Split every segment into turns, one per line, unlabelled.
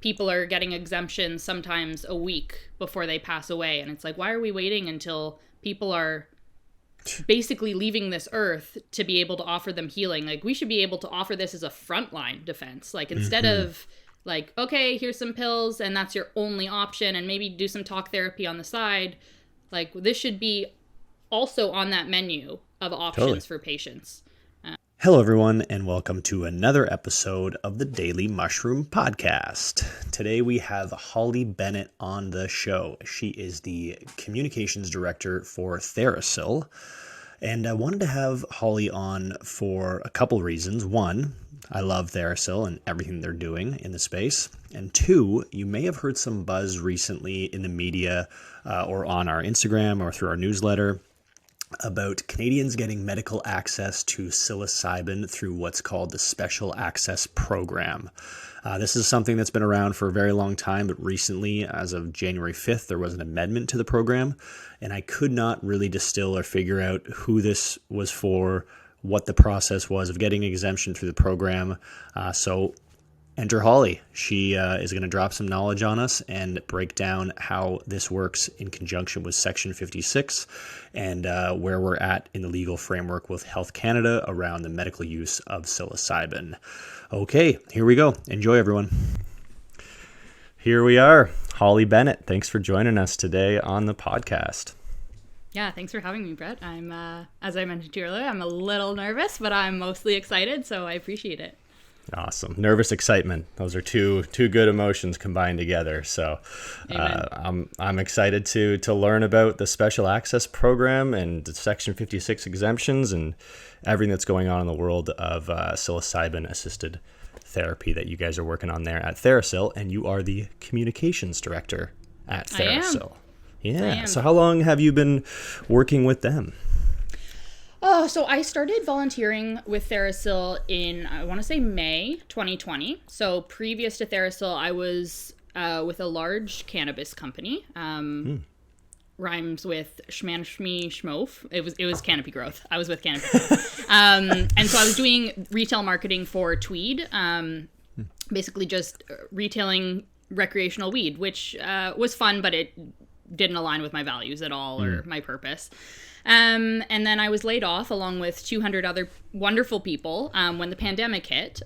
people are getting exemptions sometimes a week before they pass away. And it's like, why are we waiting until people are basically leaving this earth to be able to offer them healing? Like, we should be able to offer this as a frontline defense. Like, instead of like, okay, here's some pills and that's your only option, and maybe do some talk therapy on the side. Like, this should be also on that menu of options for patients.
Hello, everyone, and welcome to another episode of the Daily Mushroom Podcast. Today we have Holly Bennett on the show. She is the communications director for TheraPsil, and I wanted to have Holly on for a couple reasons. One, I love TheraPsil and everything they're doing in the space. And two, you may have heard some buzz recently in the media or on our Instagram or through our newsletter about Canadians getting medical access to psilocybin through what's called the Special Access Program. This is something that's been around for a very long time, but recently, as of January 5th, there was an amendment to the program, and I could not really distill or figure out who this was for, what the process was of getting an exemption through the program. So enter Holly. She is going to drop some knowledge on us and break down how this works in conjunction with Section 56 and where we're at in the legal framework with Health Canada around the medical use of psilocybin. Okay, here we go. Enjoy, everyone. Here we are. Holly Bennett, thanks for joining us today on the podcast.
Yeah, thanks for having me, Brett. I'm, as I mentioned to you earlier, I'm a little nervous, but I'm mostly excited, so I appreciate it.
Awesome. Nervous excitement. Those are two good emotions combined together. So I'm excited to learn about the Special Access Program and the Section 56 exemptions and everything that's going on in the world of psilocybin assisted therapy that you guys are working on there at TheraPsil, and you are the communications director at TheraPsil. Yeah. So how long have you been working with them?
Oh, so I started volunteering with TheraPsil in, I want to say, May 2020. So previous to TheraPsil, I was with a large cannabis company. Rhymes with Schman Shmee Schmof. It was Canopy Growth. I was with Canopy Growth. And so I was doing retail marketing for Tweed, basically just retailing recreational weed, which was fun, but it didn't align with my values at all or my purpose. And then I was laid off along with 200 other wonderful people when the pandemic hit,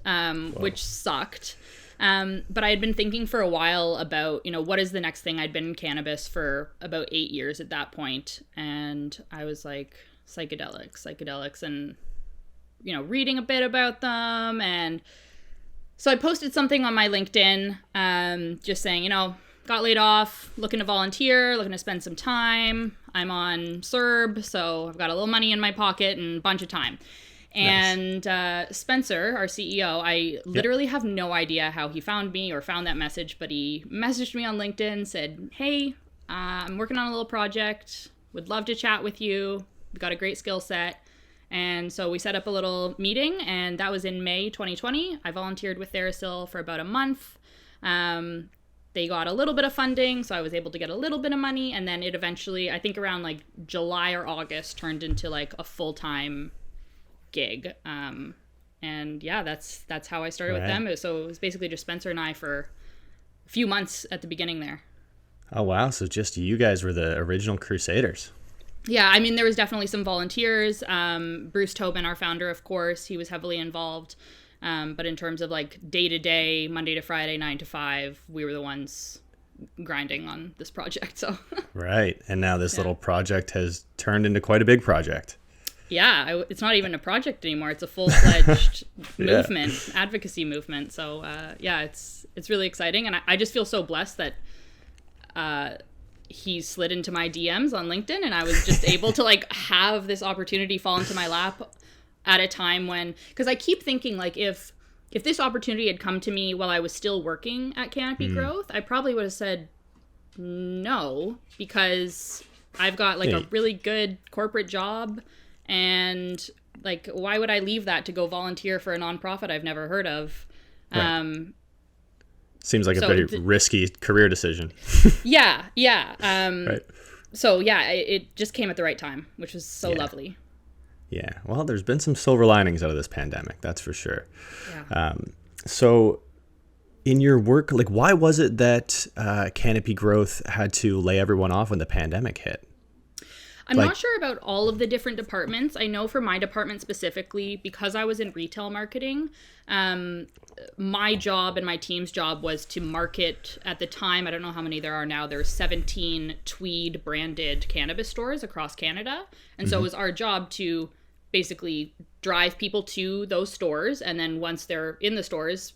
which sucked. But I had been thinking for a while about, what is the next thing? I'd been in cannabis for about 8 years at that point. And I was like, psychedelics, and, reading a bit about them. And so I posted something on my LinkedIn just saying, got laid off, looking to volunteer, looking to spend some time. I'm on CERB, so I've got a little money in my pocket and a bunch of time. And Spencer, our CEO, I literally have no idea how he found me or found that message, but he messaged me on LinkedIn, said, hey, I'm working on a little project, would love to chat with you. We've got a great skill set. And so we set up a little meeting, and that was in May 2020. I volunteered with TheraPsil for about a month. They got a little bit of funding, so I was able to get a little bit of money, and then it eventually, I think around like July or August, turned into like a full-time gig. And yeah, that's how I started with them. So it was basically just Spencer and I for a few months at the beginning there.
Oh, wow. So just you guys were the original crusaders.
Yeah, I mean, there was definitely some volunteers. Bruce Tobin, our founder, of course, he was heavily involved. But in terms of like day-to-day, Monday to Friday, 9 to 5, we were the ones grinding on this project. So
Right. And now this little project has turned into quite a big project.
Yeah, it's not even a project anymore. It's a full-fledged movement, advocacy movement. So it's really exciting. And I just feel so blessed that he slid into my DMs on LinkedIn, and I was just able to like have this opportunity fall into my lap at a time when, because I keep thinking like if this opportunity had come to me while I was still working at Canopy Growth, I probably would have said no, because I've got like a really good corporate job, and like, why would I leave that to go volunteer for a nonprofit I've never heard of?
Right. Seems like a very risky career decision.
Yeah.
Right.
So yeah, it just came at the right time, which was so lovely.
Yeah. Well, there's been some silver linings out of this pandemic, that's for sure.
Yeah.
So in your work, like, why was it that Canopy Growth had to lay everyone off when the pandemic hit?
I'm not sure about all of the different departments. I know for my department specifically, because I was in retail marketing, my job and my team's job was to market at the time. I don't know how many there are now. There's 17 Tweed branded cannabis stores across Canada. And so it was our job to basically drive people to those stores. And then once they're in the stores,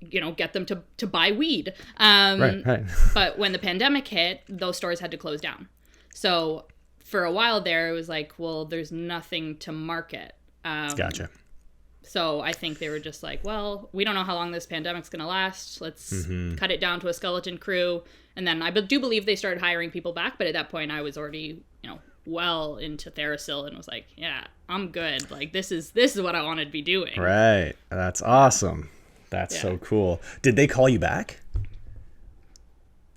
get them to buy weed.
Right.
But when the pandemic hit, those stores had to close down. So for a while there, it was like, well, there's nothing to market.
Gotcha.
So I think they were just like, well, we don't know how long this pandemic's going to last. Let's cut it down to a skeleton crew. And then I do believe they started hiring people back. But at that point, I was already, well into TheraPsil and was like, yeah, I'm good. Like, this is what I wanted to be doing.
Right. That's awesome. That's so cool. Did they call you back?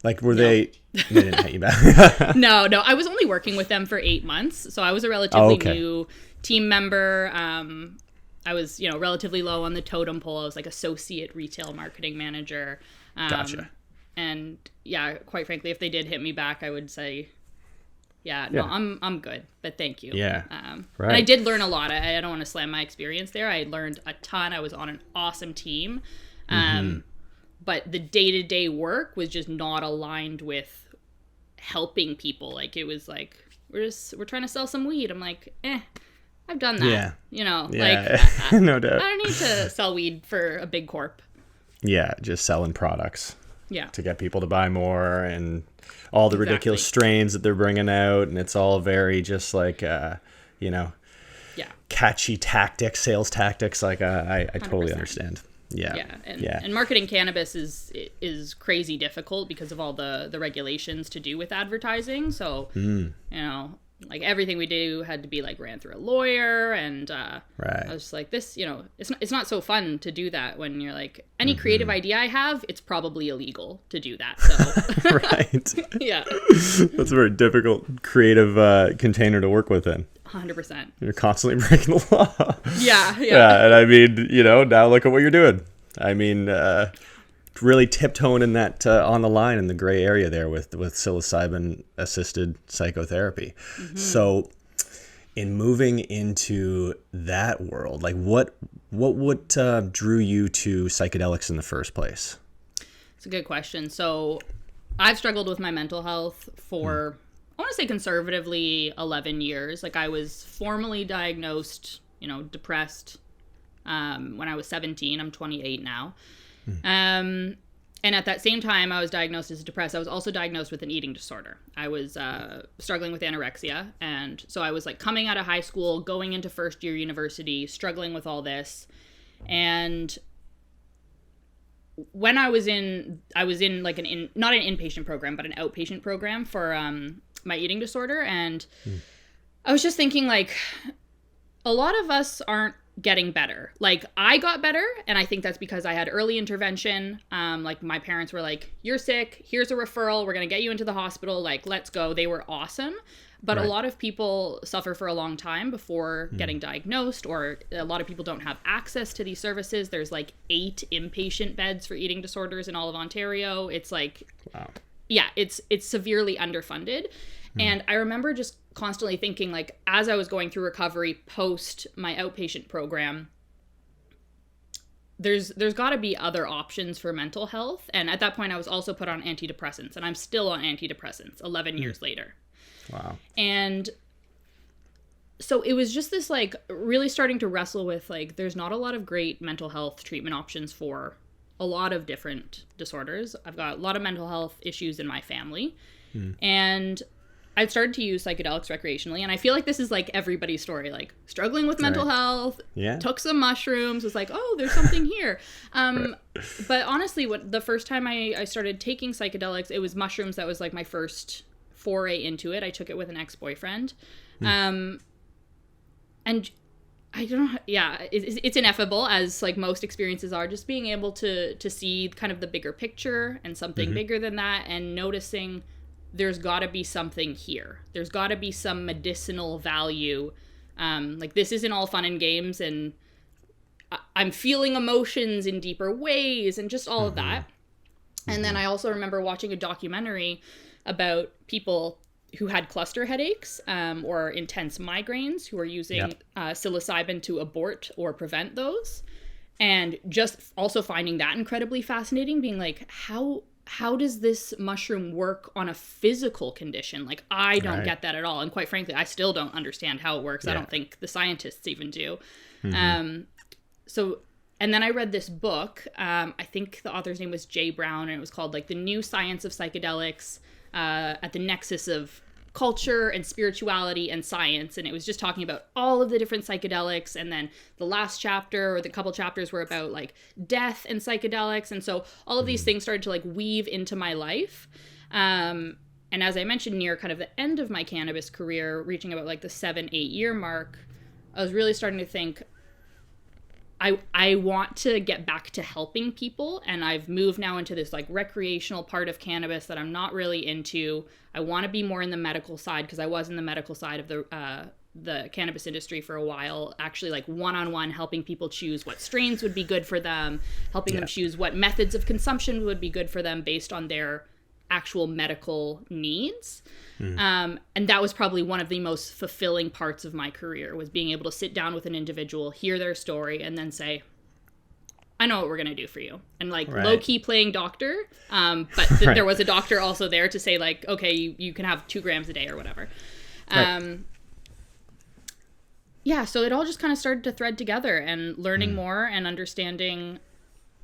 Like, were they didn't hit you back?
No. I was only working with them for 8 months. So I was a relatively new team member. I was, relatively low on the totem pole. I was like associate retail marketing manager.
Gotcha.
And yeah, quite frankly, if they did hit me back, I would say, I'm good, but thank you.
Yeah.
Right. And I did learn a lot. I don't want to slam my experience there. I learned a ton. I was on an awesome team. But the day-to-day work was just not aligned with helping people. Like, it was like, we're trying to sell some weed. I'm like, I've done that.
Yeah. No doubt.
I don't need to sell weed for a big corp.
Yeah, just selling products.
Yeah.
To get people to buy more and all the ridiculous strains that they're bringing out. And it's all very just like, catchy tactics, sales tactics. Like, I totally understand. Yeah.
And marketing cannabis is crazy difficult because of all the regulations to do with advertising. So, like, everything we do had to be like ran through a lawyer, and I was just like, this, it's not so fun to do that when you're like, any creative idea I have, it's probably illegal to do that. So
right.
Yeah.
That's a very difficult creative container to work within.
100%.
You're constantly breaking the law.
Yeah.
And I mean, now look at what you're doing. I mean, really tiptoeing in that on the line in the gray area there with psilocybin assisted psychotherapy. So in moving into that world, like what drew you to psychedelics in the first place?
It's a good question. So I've struggled with my mental health for, I want to say conservatively 11 years. Like, I was formally diagnosed, depressed when I was 17. I'm 28 now. And at that same time I was diagnosed as depressed, I was also diagnosed with an eating disorder. I was struggling with anorexia. And so I was like coming out of high school, going into first year university, struggling with all this. And when I was in like not an inpatient program, but an outpatient program for my eating disorder. And I was just thinking, like, a lot of us aren't getting better. Like, I got better, and I think that's because I had early intervention. Like, my parents were like, you're sick, here's a referral, we're gonna get you into the hospital, like, let's go. They were awesome. But a lot of people suffer for a long time before getting diagnosed, or a lot of people don't have access to these services. There's like 8 inpatient beds for eating disorders in all of Ontario. It's like, it's severely underfunded. And I remember just constantly thinking, like, as I was going through recovery post my outpatient program, there's got to be other options for mental health. And at that point, I was also put on antidepressants, and I'm still on antidepressants 11 years later.
Wow.
And so it was just this, like, really starting to wrestle with, like, there's not a lot of great mental health treatment options for a lot of different disorders. I've got a lot of mental health issues in my family. And I've started to use psychedelics recreationally, and I feel like this is like everybody's story, like struggling with mental health, took some mushrooms, was like, oh, there's something here. But honestly, the first time I started taking psychedelics, it was mushrooms. That was like my first foray into it. I took it with an ex-boyfriend. And I don't know, it's ineffable, as like most experiences are, just being able to see kind of the bigger picture and something bigger than that, and noticing there's got to be something here. There's got to be some medicinal value. Like, this isn't all fun and games, and I'm feeling emotions in deeper ways and just all of that. And then I also remember watching a documentary about people who had cluster headaches or intense migraines who were using psilocybin to abort or prevent those. And just also finding that incredibly fascinating, being like, how does this mushroom work on a physical condition? Like, I don't get that at all. And quite frankly, I still don't understand how it works. I don't think the scientists even do. And then I read this book. I think the author's name was Jay Brown, and it was called like The New Science of Psychedelics at the Nexus of Culture and Spirituality and Science. And it was just talking about all of the different psychedelics. And then the last chapter or the couple chapters were about like death and psychedelics. And so all of these things started to like weave into my life. And as I mentioned, near kind of the end of my cannabis career, reaching about like the 7-8 year mark, I was really starting to think, I want to get back to helping people, and I've moved now into this like recreational part of cannabis that I'm not really into. I want to be more in the medical side, because I was in the medical side of the cannabis industry for a while, actually like one-on-one helping people choose what strains would be good for them, helping them choose what methods of consumption would be good for them based on their actual medical needs. And that was probably one of the most fulfilling parts of my career, was being able to sit down with an individual, hear their story, and then say, I know what we're going to do for you. And like low-key playing doctor. But there was a doctor also there to say like, okay, you can have 2 grams a day or whatever. Yeah, so it all just kind of started to thread together, and learning more and understanding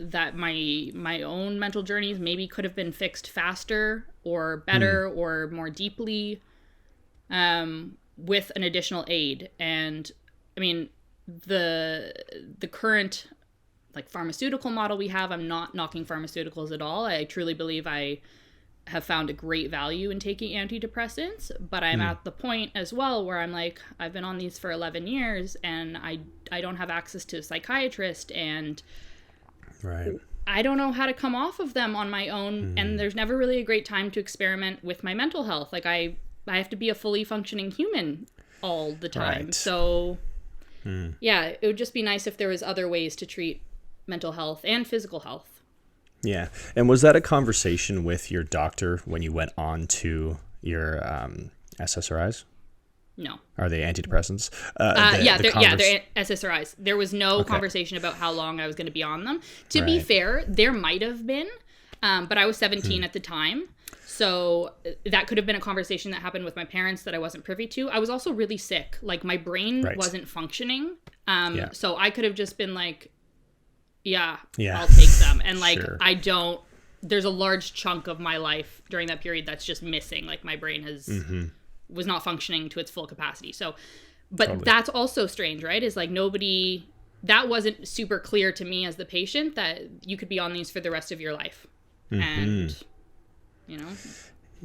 that my own mental journeys maybe could have been fixed faster or better or more deeply with an additional aid. And I mean, the current like pharmaceutical model we have, I'm not knocking pharmaceuticals at all. I truly believe I have found a great value in taking antidepressants, but I'm at the point as well where I'm like, I've been on these for 11 years and I don't have access to a psychiatrist, and I don't know how to come off of them on my own. And there's never really a great time to experiment with my mental health. Like I have to be a fully functioning human all the time. So yeah, it would just be nice if there was other ways to treat mental health and physical health.
Yeah. And was that a conversation with your doctor when you went on to your SSRIs?
No.
Are they antidepressants?
They're SSRIs. There was no conversation about how long I was going to be on them. To be fair, there might have been, but I was 17 at the time. So that could have been a conversation that happened with my parents that I wasn't privy to. I was also really sick. Like my brain wasn't functioning. So I could have just been like, yeah, I'll take them. And like, there's a large chunk of my life during that period that's just missing. Like my brain was not functioning to its full capacity. So, but that's also strange, right? Is like that wasn't super clear to me as the patient, that you could be on these for the rest of your life. And, you know.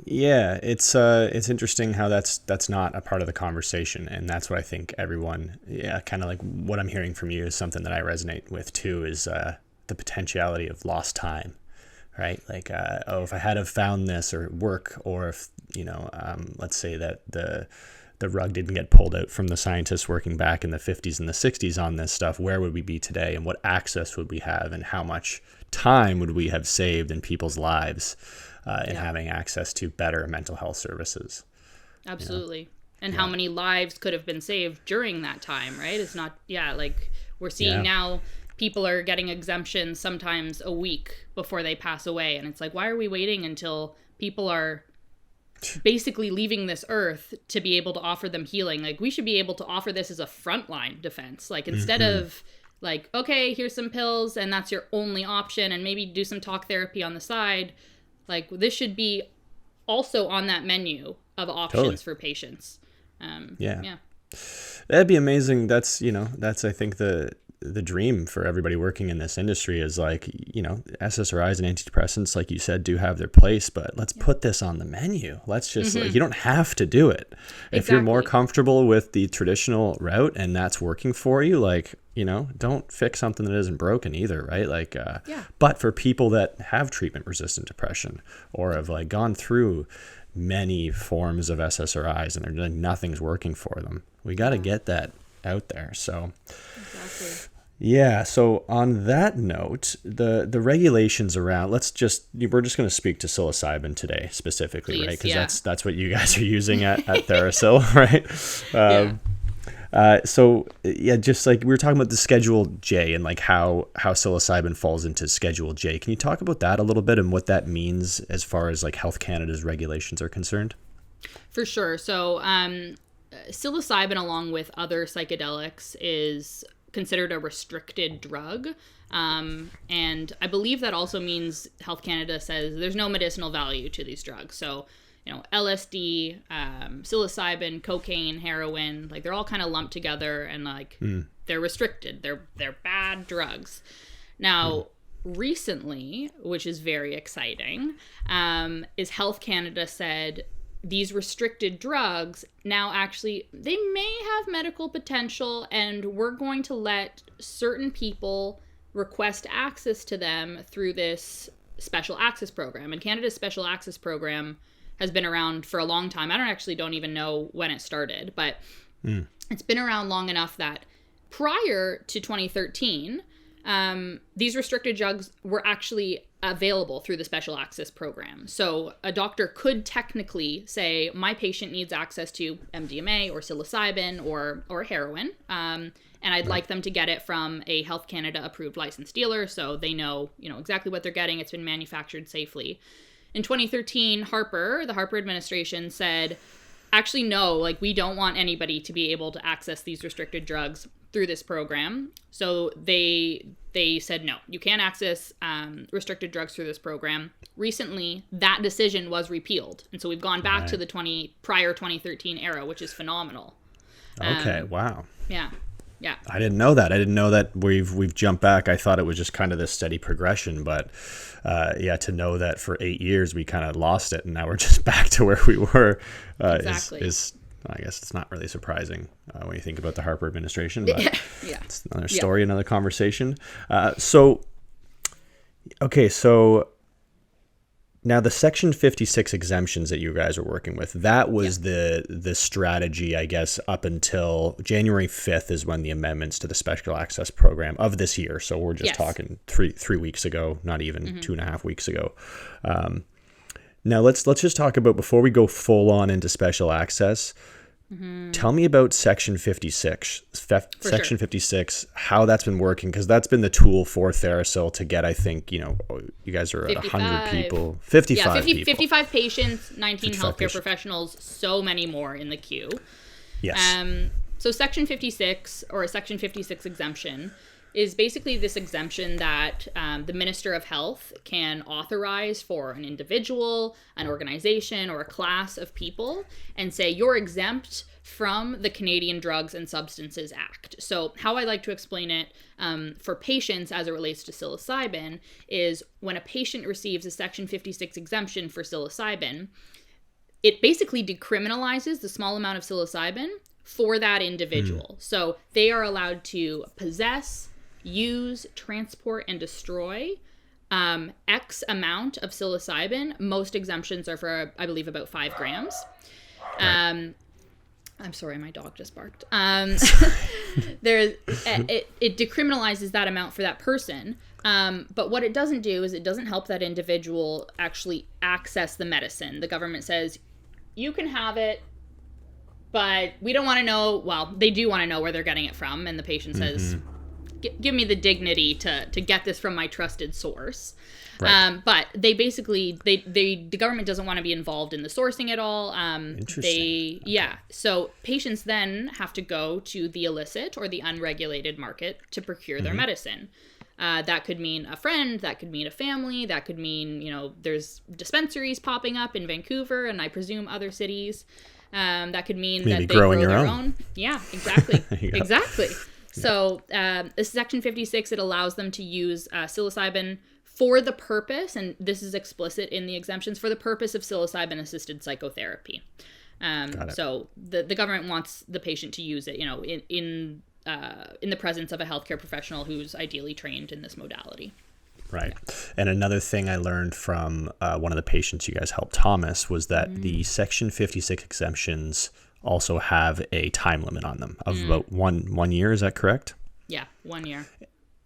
Yeah, it's interesting how that's not a part of the conversation, and that's what I think everyone, kind of like what I'm hearing from you is something that I resonate with too, is the potentiality of lost time, right? Like, if I had have found this or work, or if let's say that the rug didn't get pulled out from the scientists working back in the 50s and the 60s on this stuff, where would we be today, and what access would we have, and how much time would we have saved in people's lives in having access to better mental health services?
Absolutely. And how many lives could have been saved during that time, right? It's not, like we're seeing now people are getting exemptions sometimes a week before they pass away. And it's like, why are we waiting until people are basically leaving this earth to be able to offer them healing? Like, we should be able to offer this as a frontline defense. Like, instead of like, okay, here's some pills and that's your only option, and maybe do some talk therapy on the side. Like, this should be also on that menu of options for patients.
That'd be amazing. That's I think the dream for everybody working in this industry is like, SSRIs and antidepressants, like you said, do have their place, but let's put this on the menu. Let's just like, you don't have to do it. If you're more comfortable with the traditional route and that's working for you, like, don't fix something that isn't broken either, right? Like, but for people that have treatment resistant depression or have like gone through many forms of SSRIs and nothing's working for them, we got to get that out there. So Yeah. So on that note, the regulations around, we're just going to speak to psilocybin today specifically,
Please,
right? Because
yeah.
that's what you guys are using at TheraPsil, right?
Yeah.
So yeah, just like we were talking about the Schedule J and like how psilocybin falls into Schedule J. Can you talk about that a little bit and what that means as far as like Health Canada's regulations are concerned?
For sure. So, psilocybin, along with other psychedelics, is considered a restricted drug. And I believe that also means Health Canada says there's no medicinal value to these drugs. So, LSD, psilocybin, cocaine, heroin, like they're all kind of lumped together and like they're restricted. They're bad drugs. Now, recently, which is very exciting, is Health Canada said these restricted drugs now actually, they may have medical potential, and we're going to let certain people request access to them through this special access program. And Canada's special access program has been around for a long time. I don't even know when it started, but it's been around long enough that prior to 2013, these restricted drugs were actually available through the special access program. So a doctor could technically say, my patient needs access to MDMA or psilocybin or heroin, and I'd like them to get it from a Health Canada approved licensed dealer, so they know, exactly what they're getting. It's been manufactured safely. In 2013, the Harper administration said, actually, no, like we don't want anybody to be able to access these restricted drugs through this program. So they said, no, you can't access restricted drugs through this program. Recently, that decision was repealed. And so we've gone back to the prior 2013 era, which is phenomenal.
Okay. Wow.
Yeah. Yeah.
I didn't know that. I didn't know that we've jumped back. I thought it was just kind of this steady progression, but to know that for 8 years we kind of lost it and now we're just back to where we were
Exactly.
is I guess it's not really surprising when you think about the Harper administration, but
Yeah.
it's another story, another conversation. So now the Section 56 exemptions that you guys are working with, that was the strategy, I guess, up until January 5th is when the amendments to the special access program of this year. So we're just talking three weeks ago, not even 2.5 weeks ago. Now let's just talk about, before we go full on into special access, tell me about Section 56. Section 56, how that's been working, because that's been the tool for TheraPsil to get, I think, you guys are at 100 people, 55 people.
55 patients, 19
55
healthcare
patients.
professionals, so many more in the queue.
Yes.
So Section 56, or a Section 56 exemption, is basically this exemption that the Minister of Health can authorize for an individual, an organization, or a class of people and say, you're exempt from the Canadian Drugs and Substances Act. So how I like to explain it for patients as it relates to psilocybin is when a patient receives a Section 56 exemption for psilocybin, it basically decriminalizes the small amount of psilocybin for that individual. So they are allowed to possess, use, transport, and destroy X amount of psilocybin. Most exemptions are for, I believe, about 5 grams. I'm sorry, my dog just barked. It decriminalizes that amount for that person. But what it doesn't do is it doesn't help that individual actually access the medicine. The government says, you can have it, but we don't want to know, well, they do want to know where they're getting it from. And the patient says, give me the dignity to get this from my trusted source. Right. But they basically, the government doesn't want to be involved in the sourcing at all.
Interesting.
So patients then have to go to the illicit or the unregulated market to procure their medicine. That could mean a friend, that could mean a family, that could mean, there's dispensaries popping up in Vancouver and I presume other cities. That could mean
maybe
that they grow
your
their
own.
own. Yeah, exactly. Exactly. So this Section 56, it allows them to use psilocybin for the purpose, and this is explicit in the exemptions, for the purpose of psilocybin-assisted psychotherapy. So the government wants the patient to use it, in the presence of a healthcare professional who's ideally trained in this modality.
Right. And another thing I learned from one of the patients you guys helped, Thomas, was that the Section 56 exemptions also have a time limit on them of about one year. Is that correct?
Yeah, 1 year.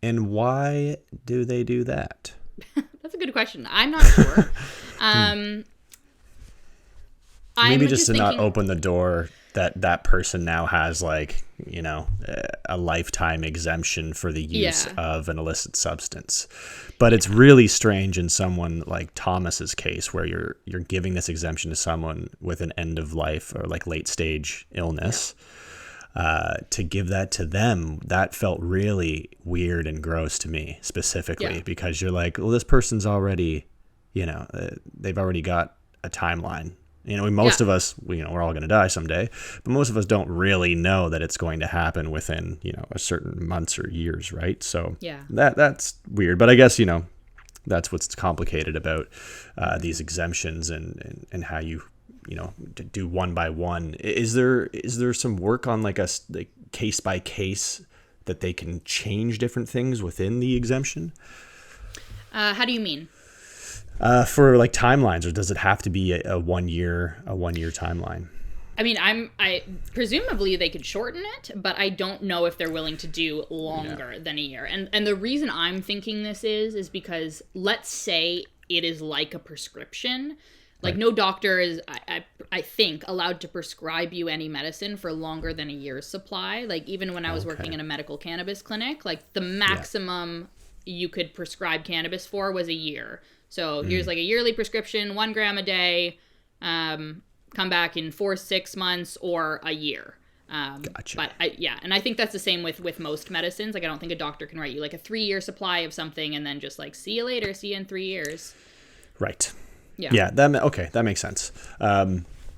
And why do they do that?
That's a good question. I'm not sure.
Maybe
I'm
just to not
thinking,
open the door that person now has, like, you know, a lifetime exemption for the use
Yeah.
of an illicit substance. But it's really strange in someone like Thomas's case, where you're giving this exemption to someone with an end of life or like late stage illness. To give that to them, that felt really weird and gross to me specifically,
Yeah.
because you're like, well, this person's already, you know, they've already got a timeline. You know, most
Yeah.
of us, you know, we're all going to die someday, but most of us don't really know that it's going to happen within, you know, a certain months or years, right? So
Yeah.
that's weird. But I guess, you know, that's what's complicated about these exemptions and how you know, do one by one. Is there some work on like case by case that they can change different things within the exemption?
How do you mean?
For like timelines, or does it have to be a 1 year timeline?
I mean, I presumably they could shorten it, but I don't know if they're willing to do longer than a year. And the reason I'm thinking this is because let's say it is like a prescription. Like, no doctor is, I think, allowed to prescribe you any medicine for longer than a year's supply. Like, even when I was working in a medical cannabis clinic, like, the maximum you could prescribe cannabis for was a year. So here's like a yearly prescription, 1 gram a day, come back in 4-6 months or a year.
Gotcha.
But and I think that's the same with most medicines. Like, I don't think a doctor can write you like a 3-year supply of something and then just like, see you later, see you in 3 years.
Right.
Yeah.
Yeah. That makes sense.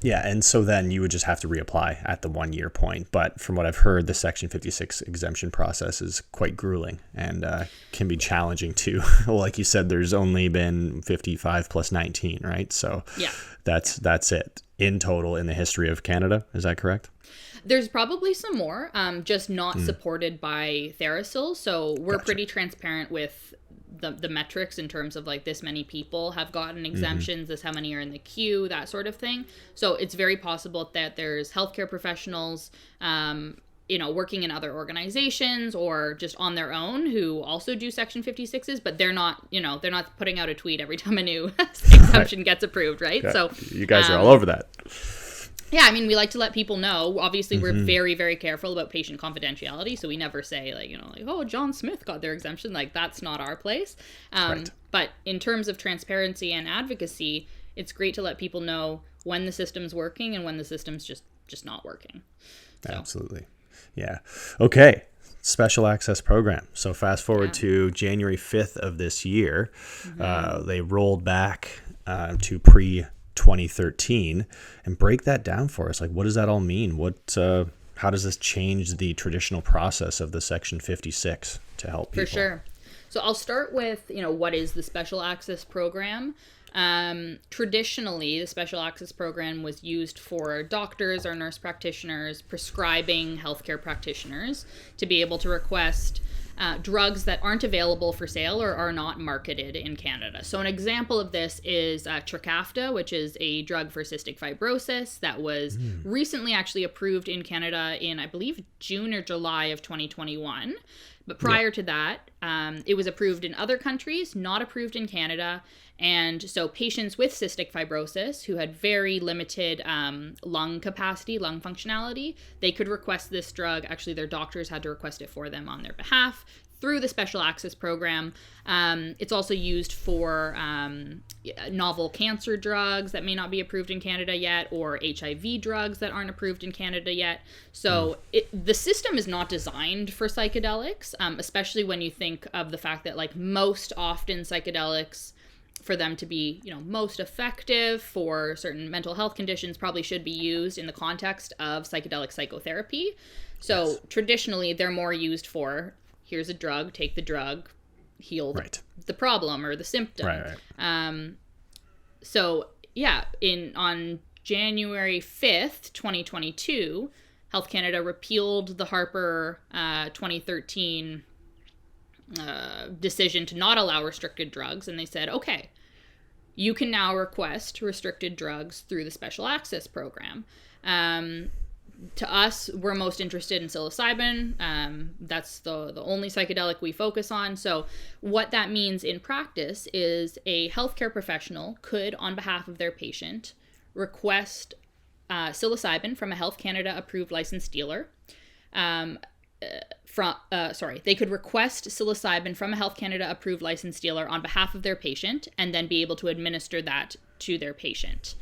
Yeah, and so then you would just have to reapply at the 1 year point. But from what I've heard, the Section 56 exemption process is quite grueling and can be challenging too. Well, like you said, there's only been 55 plus 19, right? So
Yeah.
that's it in total in the history of Canada. Is that correct?
There's probably some more, just not supported by TheraPsil. So we're pretty transparent with the metrics in terms of like this many people have gotten exemptions, this how many are in the queue, that sort of thing. So it's very possible that there's healthcare professionals, you know, working in other organizations or just on their own who also do Section 56s, but they're not, you know, they're not putting out a tweet every time a new exemption gets approved, right?
Yeah.
So
you guys are all over that.
Yeah, I mean, we like to let people know. Obviously, we're very, very careful about patient confidentiality, so we never say, like, you know, like, oh, John Smith got their exemption. Like, that's not our place.
Right.
But in terms of transparency and advocacy, it's great to let people know when the system's working and when the system's just not working. So.
Absolutely. Yeah. Okay. Special access program. So fast forward to January 5th of this year, they rolled back to pre-2013 and break that down for us. Like, what does that all mean? How does this change the traditional process of the Section 56 to help people?
For sure. So I'll start with, you know, what is the Special Access Program? Traditionally, the Special Access Program was used for doctors or nurse practitioners, prescribing healthcare practitioners to be able to request drugs that aren't available for sale or are not marketed in Canada. So an example of this is Trichafta, which is a drug for cystic fibrosis that was recently actually approved in Canada in, I believe, June or July of 2021. But prior to that, it was approved in other countries, not approved in Canada. And so patients with cystic fibrosis who had very limited lung capacity, lung functionality, they could request this drug. Actually, their doctors had to request it for them on their behalf through the Special Access Program. It's also used for novel cancer drugs that may not be approved in Canada yet, or HIV drugs that aren't approved in Canada yet. So the system is not designed for psychedelics, especially when you think of the fact that, like, most often psychedelics, for them to be, you know, most effective for certain mental health conditions, probably should be used in the context of psychedelic psychotherapy. So traditionally, they're more used for, here's a drug, take the drug, heal the problem or the symptom.
Right.
So yeah, on January 5th, 2022, Health Canada repealed the Harper 2013 decision to not allow restricted drugs, and they said, okay, you can now request restricted drugs through the Special Access Program. to us, we're most interested in psilocybin. That's the only psychedelic we focus on. So what that means in practice is a healthcare professional could, on behalf of their patient, request psilocybin from a Health Canada approved licensed dealer. They could request psilocybin from a Health Canada approved licensed dealer on behalf of their patient, and then be able to administer that to their patient.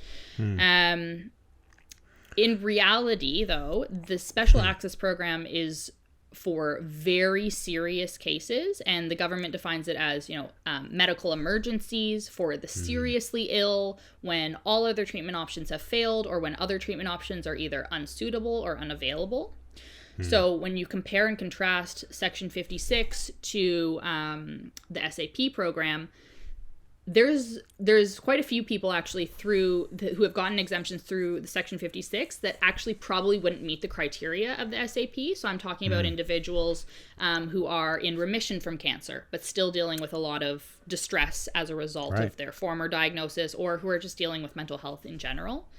In reality, though, the special access program is for very serious cases, and the government defines it as, medical emergencies for the seriously ill, when all other treatment options have failed, or when other treatment options are either unsuitable or unavailable. So when you compare and contrast Section 56 to the SAP program, there's quite a few people actually who have gotten exemptions through the Section 56 that actually probably wouldn't meet the criteria of the SAP. So I'm talking about individuals who are in remission from cancer, but still dealing with a lot of distress as a result of their former diagnosis, or who are just dealing with mental health in general.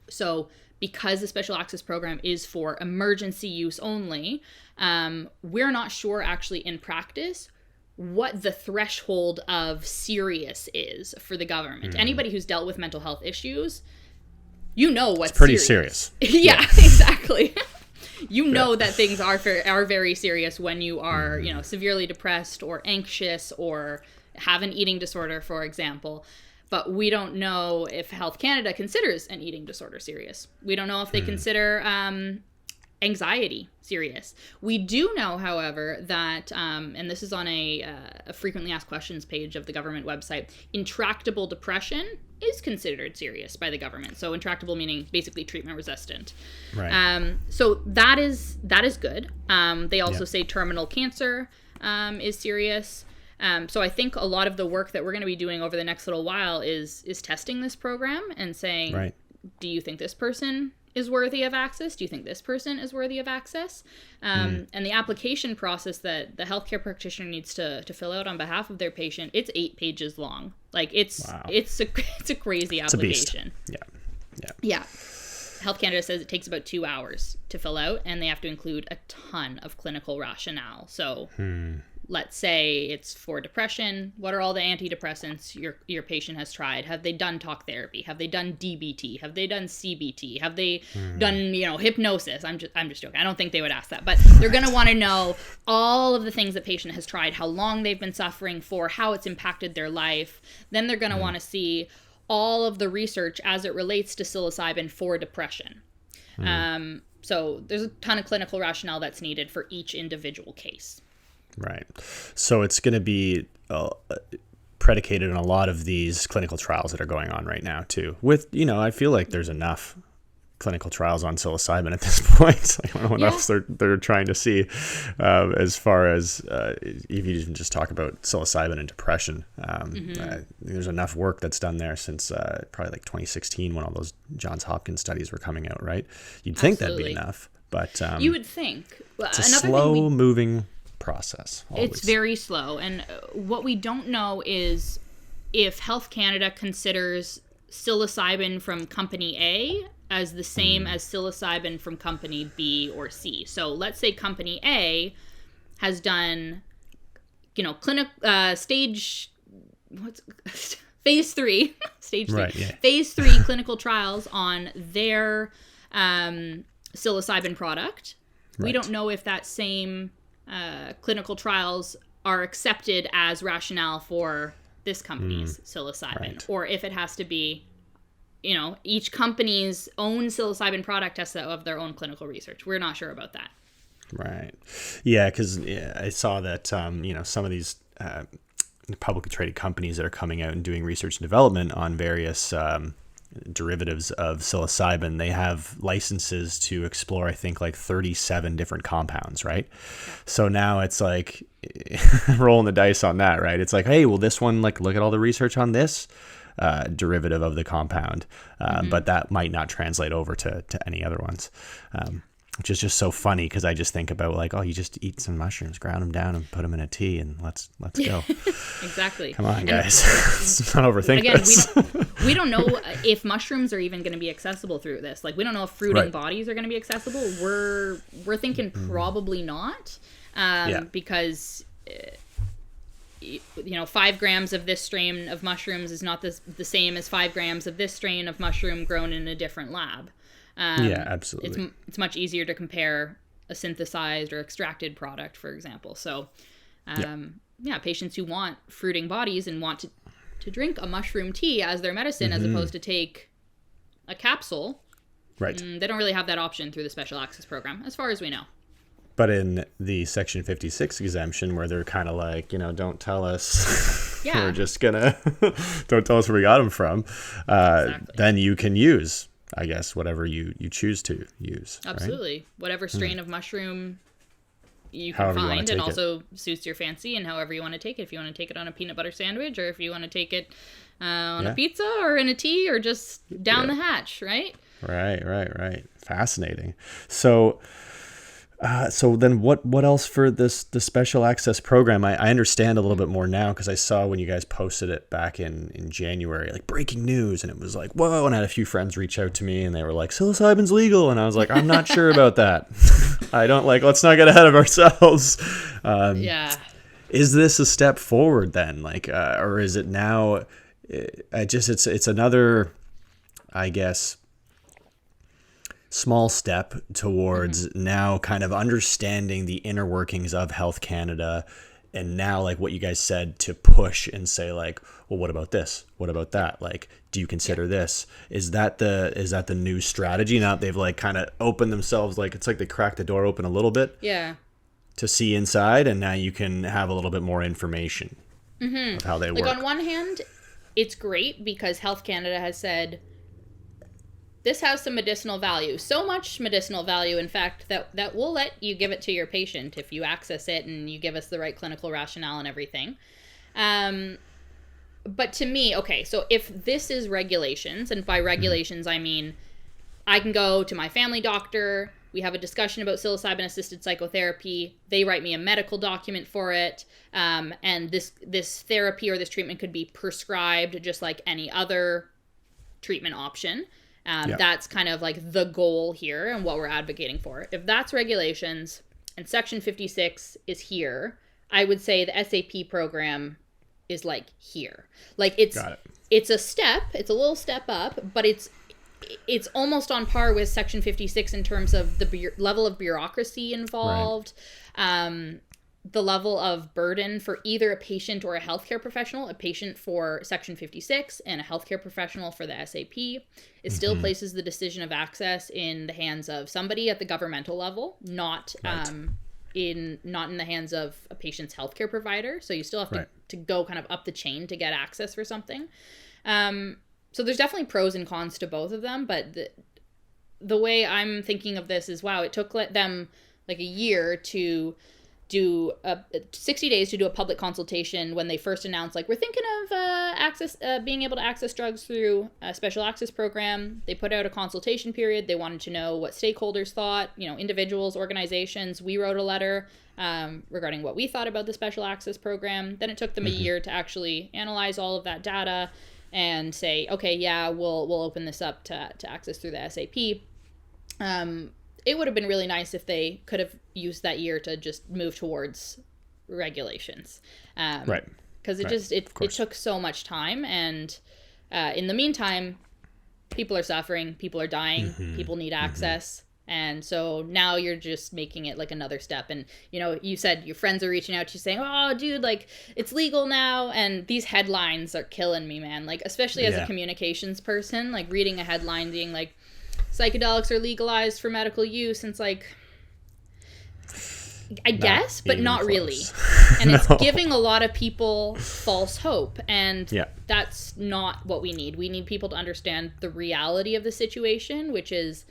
So because the special access program is for emergency use only, we're not sure actually in practice what the threshold of serious is for the government. Anybody who's dealt with mental health issues, what's
it's pretty serious.
Yeah, exactly. That things are very serious when you are, severely depressed or anxious or have an eating disorder, for example. But we don't know if Health Canada considers an eating disorder serious. We don't know if they consider anxiety serious. We do know, however, that, and this is on a frequently asked questions page of the government website, intractable depression is considered serious by the government. So intractable meaning basically treatment resistant.
Right.
So that is good. They also say terminal cancer is serious. So I think a lot of the work that we're going to be doing over the next little while is testing this program and saying, do you think this person is worthy of access? Do you think this person is worthy of access? And the application process that the healthcare practitioner needs to fill out on behalf of their patient, it's 8 pages long. Like it's a crazy application.
It's a beast.
Yeah. Health Canada says it takes about 2 hours to fill out, and they have to include a ton of clinical rationale. So let's say it's for depression. What are all the antidepressants your patient has tried? Have they done talk therapy? Have they done DBT? Have they done CBT? Have they done, hypnosis? I'm just joking. I don't think they would ask that, but they're going to want to know all of the things that patient has tried, how long they've been suffering for, how it's impacted their life. Then they're going to want to see all of the research as it relates to psilocybin for depression. So there's a ton of clinical rationale that's needed for each individual case.
Right. So it's going to be predicated on a lot of these clinical trials that are going on right now, too. With, I feel like there's enough clinical trials on psilocybin at this point. I don't know what else they're trying to see as far as if you even just talk about psilocybin and depression. There's enough work that's done there since probably like 2016 when all those Johns Hopkins studies were coming out, right? You'd think that'd be enough, but
you would think.
It's a slow-moving process. Always.
It's very slow, and what we don't know is if Health Canada considers psilocybin from company A as the same as psilocybin from company B or C. So let's say company A has done, phase 3 phase 3 clinical trials on their psilocybin product. We don't know if that same clinical trials are accepted as rationale for this company's psilocybin, or if it has to be, each company's own psilocybin product has to have their own clinical research. We're not sure about that.
Right. Yeah, because I saw that, some of these publicly traded companies that are coming out and doing research and development on various derivatives of psilocybin, they have licenses to explore, I think, like 37 different compounds, right? Yeah. So now it's like rolling the dice on that, right? It's like, hey, well, this one, like, look at all the research on this derivative of the compound, but that might not translate over to any other ones. which is just so funny because I just think about like, oh, you just eat some mushrooms, ground them down, and put them in a tea, and let's go.
Exactly.
Come on, guys. Let's not overthink
Again,
this.
we don't know if mushrooms are even going to be accessible through this. Like, we don't know if fruiting bodies are going to be accessible. We're thinking probably not, because 5 grams of this strain of mushrooms is not the same as 5 grams of this strain of mushroom grown in a different lab.
Yeah, absolutely.
It's much easier to compare a synthesized or extracted product, for example. So, patients who want fruiting bodies and want to drink a mushroom tea as their medicine as opposed to take a capsule,
right?
They don't really have that option through the special access program, as far as we know.
But in the Section 56 exemption, where they're kind of like, don't tell us, we're just gonna, don't tell us where we got them from, exactly. Then you can use, I guess, whatever you choose to use.
Absolutely.
Right?
Whatever strain of mushroom you can find and also suits your fancy, and however you want to take it. If you want to take it on a peanut butter sandwich, or if you want to take it on a pizza or in a tea, or just down the hatch, right?
Right. Fascinating. So then what else for the special access program? I understand a little bit more now because I saw when you guys posted it back in January, like breaking news, and it was like, whoa, and I had a few friends reach out to me and they were like, psilocybin's legal. And I was like, I'm not sure about that. Let's not get ahead of ourselves. Is this a step forward then? Or is it now, it's another, I guess, small step towards now kind of understanding the inner workings of Health Canada, and now like what you guys said, to push and say like, well, what about this? What about that? Like, do you consider this? Is that the new strategy now that they've like kind of opened themselves, like it's like they cracked the door open a little bit to see inside, and now you can have a little bit more information of how they work.
Like, on one hand, it's great because Health Canada has said, this has some medicinal value. So much medicinal value, in fact, that we'll let you give it to your patient if you access it and you give us the right clinical rationale and everything. But to me, okay, so if this is regulations, and by regulations I mean I can go to my family doctor, we have a discussion about psilocybin-assisted psychotherapy, they write me a medical document for it, and this therapy or this treatment could be prescribed just like any other treatment option. That's kind of like the goal here and what we're advocating for. If that's regulations and Section 56 is here, I would say the SAP program is like here. Like it's a step, it's a little step up, but it's almost on par with Section 56 in terms of the level of bureaucracy involved. The level of burden for either a patient or a healthcare professional. A patient for Section 56 and a healthcare professional for the SAP. It still places the decision of access in the hands of somebody at the governmental level, not in the hands of a patient's healthcare provider. So you still have to go kind of up the chain to get access for something. So there's definitely pros and cons to both of them, but the way I'm thinking of this is, wow, it took them like a year to do 60 days to do a public consultation when they first announced, like, we're thinking of being able to access drugs through a special access program. They put out a consultation period. They wanted to know what stakeholders thought, individuals, organizations. We wrote a letter regarding what we thought about the special access program. Then it took them a year to actually analyze all of that data and say, okay, yeah, we'll open this up to access through the SAP. It would have been really nice if they could have used that year to just move towards regulations. Because it took so much time. And in the meantime, people are suffering, people are dying, people need access. And so now you're just making it like another step. And, you said your friends are reaching out to you saying, oh, dude, like, it's legal now. And these headlines are killing me, man. Like, especially as a communications person, like reading a headline being like, psychedelics are legalized for medical use. And it's like, I guess, but not really. And it's giving a lot of people false hope. And that's not what we need. We need people to understand the reality of the situation, which is,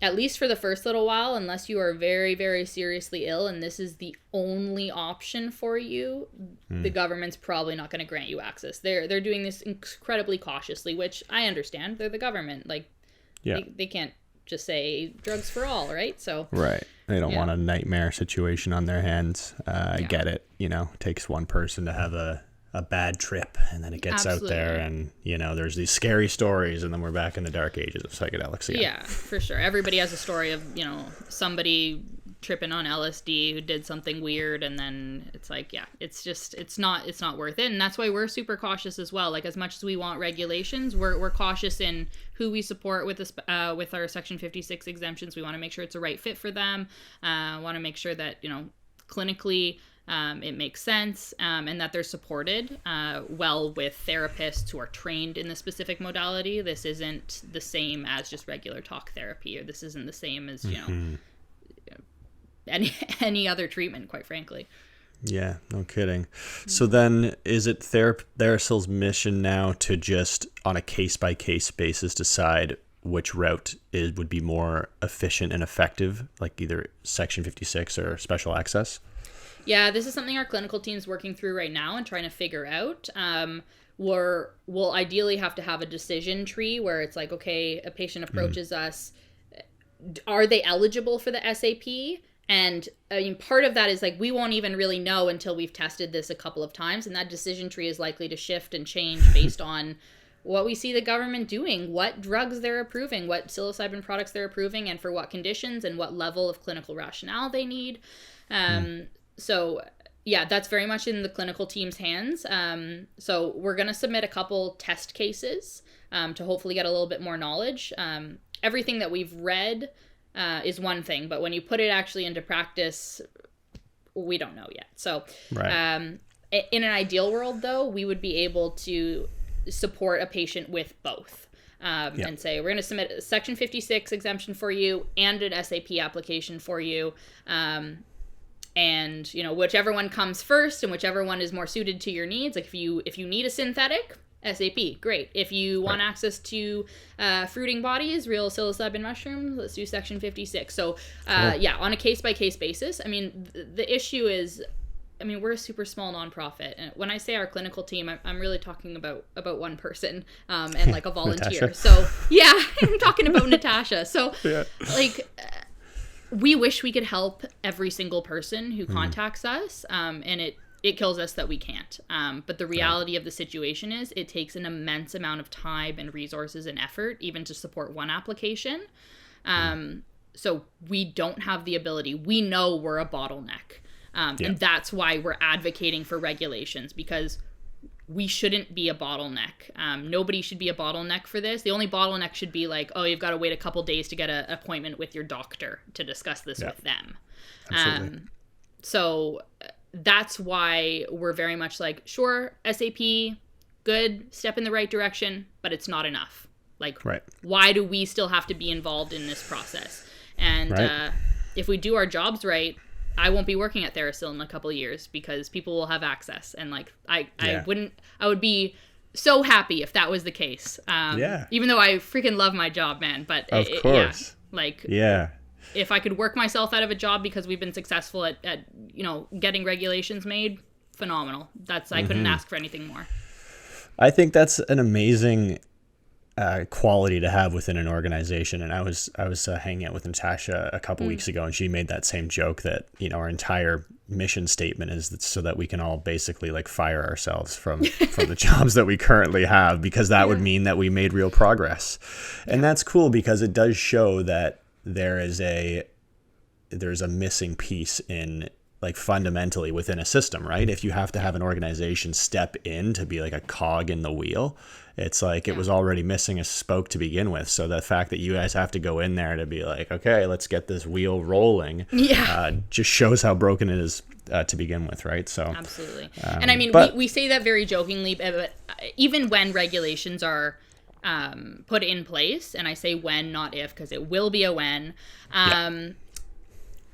at least for the first little while, unless you are very, very seriously ill and this is the only option for you, the government's probably not going to grant you access. They're doing this incredibly cautiously, which I understand. They're the government. Like, they can't just say drugs for all, right? So
right. They don't want a nightmare situation on their hands. I get it. You know, it takes one person to have a bad trip, and then it gets out there, and you know, there's these scary stories, and then we're back in the dark ages of psychedelics again.
Yeah, for sure. Everybody has a story of, you know, somebody tripping on LSD who did something weird, and then it's like, yeah, it's not worth it. And that's why we're super cautious as well. Like, as much as we want regulations, we're cautious in who we support with this with our Section 56 exemptions. We want to make sure it's a right fit for them. Want to make sure that, you know, clinically it makes sense, and that they're supported well with therapists who are trained in the specific modality. This isn't the same as just regular talk therapy, or this isn't the same as, you know, any other treatment, quite frankly.
Yeah, no kidding. So then, is it TheraPsil's mission now to just, on a case-by-case basis, decide which route would be more efficient and effective, like either Section 56 or special access?
Yeah, this is something our clinical team's working through right now and trying to figure out. We'll ideally have to have a decision tree where it's like, okay, a patient approaches us. Are they eligible for the SAP? And I mean, part of that is like, we won't even really know until we've tested this a couple of times. And that decision tree is likely to shift and change based on what we see the government doing, what drugs they're approving, what psilocybin products they're approving, and for what conditions and what level of clinical rationale they need. So yeah, that's very much in the clinical team's hands. So we're going to submit a couple test cases to hopefully get a little bit more knowledge. Everything that we've read is one thing, but when you put it actually into practice, we don't know yet. So in an ideal world, though, we would be able to support a patient with both. And say, we're going to submit a Section 56 exemption for you and an SAP application for you. And, you know, whichever one comes first and whichever one is more suited to your needs. Like, if you need a synthetic, SAP, great. If you want access to fruiting bodies, real psilocybin mushrooms, let's do Section 56. So, yeah, on a case-by-case basis. I mean, the issue is, I mean, we're a super small nonprofit. And when I say our clinical team, I'm really talking about one person and, like, a volunteer.
Natasha.
So, yeah, I'm talking about Natasha. So, like... we wish we could help every single person who contacts us, and it kills us that we can't. But the reality of the situation is it takes an immense amount of time and resources and effort even to support one application. So we don't have the ability. We know we're a bottleneck. And that's why we're advocating for regulations, because we shouldn't be a bottleneck. Nobody should be a bottleneck for this. The only bottleneck should be like, oh, you've got to wait a couple days to get an appointment with your doctor to discuss this with them. Absolutely. So that's why we're very much like, sure, SAP, good, step in the right direction, but it's not enough. Like, why do we still have to be involved in this process? And if we do our jobs right, I won't be working at TheraPsil in a couple of years because people will have access. And like, I would be so happy if that was the case. Even though I freaking love my job, man. But
of course.
If I could work myself out of a job because we've been successful at you know, getting regulations made, phenomenal. I couldn't ask for anything more.
I think that's an amazing quality to have within an organization. And I was hanging out with Natasha a couple weeks ago, and she made that same joke that, you know, our entire mission statement is so that we can all basically like fire ourselves from the jobs that we currently have, because that would mean that we made real progress. And that's cool, because it does show that there's a missing piece in, like, fundamentally within a system, right? If you have to have an organization step in to be like a cog in the wheel, it's like it was already missing a spoke to begin with. So the fact that you guys have to go in there to be like, okay, let's get this wheel rolling, just shows how broken it is to begin with, right? So
absolutely. And I mean, we say that very jokingly, but even when regulations are put in place, and I say when, not if, because it will be a when,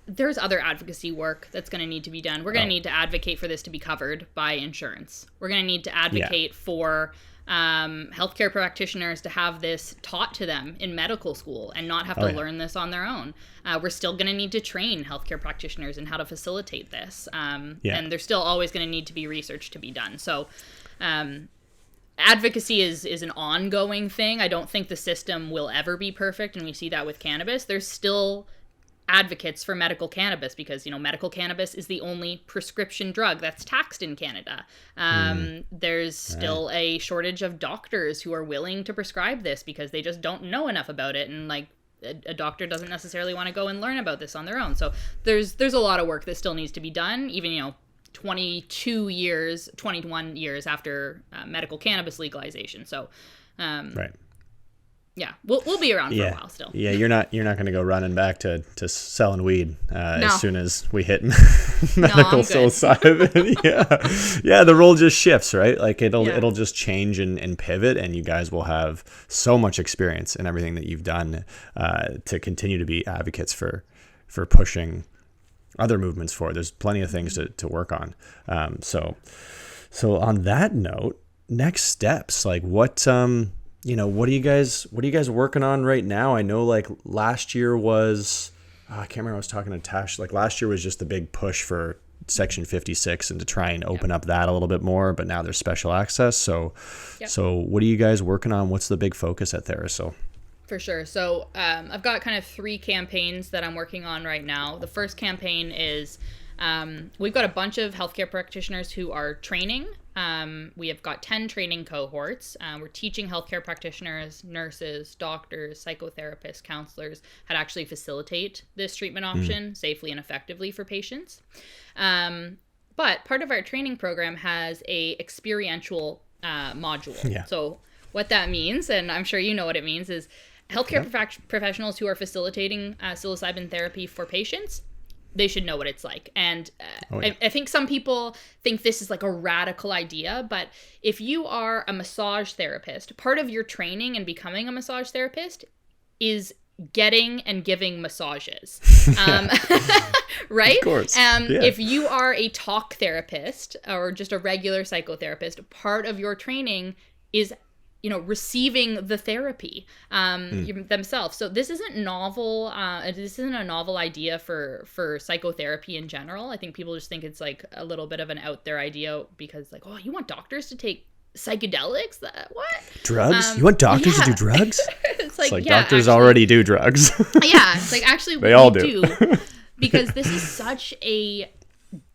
there's other advocacy work that's going to need to be done. We're going to need to advocate for this to be covered by insurance. We're going to need to advocate for healthcare practitioners to have this taught to them in medical school and not have to learn this on their own. We're still going to need to train healthcare practitioners in how to facilitate this. And there's still always going to need to be research to be done. So advocacy is an ongoing thing. I don't think the system will ever be perfect, and we see that with cannabis. There's still advocates for medical cannabis because, medical cannabis is the only prescription drug that's taxed in Canada. There's still a shortage of doctors who are willing to prescribe this because they just don't know enough about it, and like a doctor doesn't necessarily want to go and learn about this on their own. So there's a lot of work that still needs to be done, even 21 years after medical cannabis legalization. So
right.
Yeah, we'll be around for a while still.
Yeah, you're not going to go running back to selling weed as soon as we hit medical psilocybin. yeah, the role just shifts, right? Like it'll just change and pivot, and you guys will have so much experience in everything that you've done to continue to be advocates for pushing other movements forward. There's plenty of things to work on. So on that note, next steps, like what are you guys working on right now? I know like last year was, I can't remember, I was talking to Tash, like last year was just the big push for Section 56 and to try and open up that a little bit more, but now there's special access. So what are you guys working on? What's the big focus at TheraPsil?
For sure. So I've got kind of 3 campaigns that I'm working on right now. The first campaign is we've got a bunch of healthcare practitioners who are training. We have got 10 training cohorts. We're teaching healthcare practitioners, nurses, doctors, psychotherapists, counselors how to actually facilitate this treatment option safely and effectively for patients. But part of our training program has a experiential module. Yeah. So what that means, and I'm sure you know what it means, is healthcare professionals who are facilitating psilocybin therapy for patients, they should know what it's like. And I think some people think this is like a radical idea, but if you are a massage therapist, part of your training and becoming a massage therapist is getting and giving massages. Right? Of course. If you are a talk therapist or just a regular psychotherapist, part of your training is receiving the therapy themselves. So this isn't novel. This isn't a novel idea for psychotherapy in general. I think people just think it's like a little bit of an out there idea because like, oh, you want doctors to take psychedelics? What?
Drugs? You want doctors to do drugs?
It's like
doctors already do drugs.
Yeah, it's like actually
they all do.
Because this is such a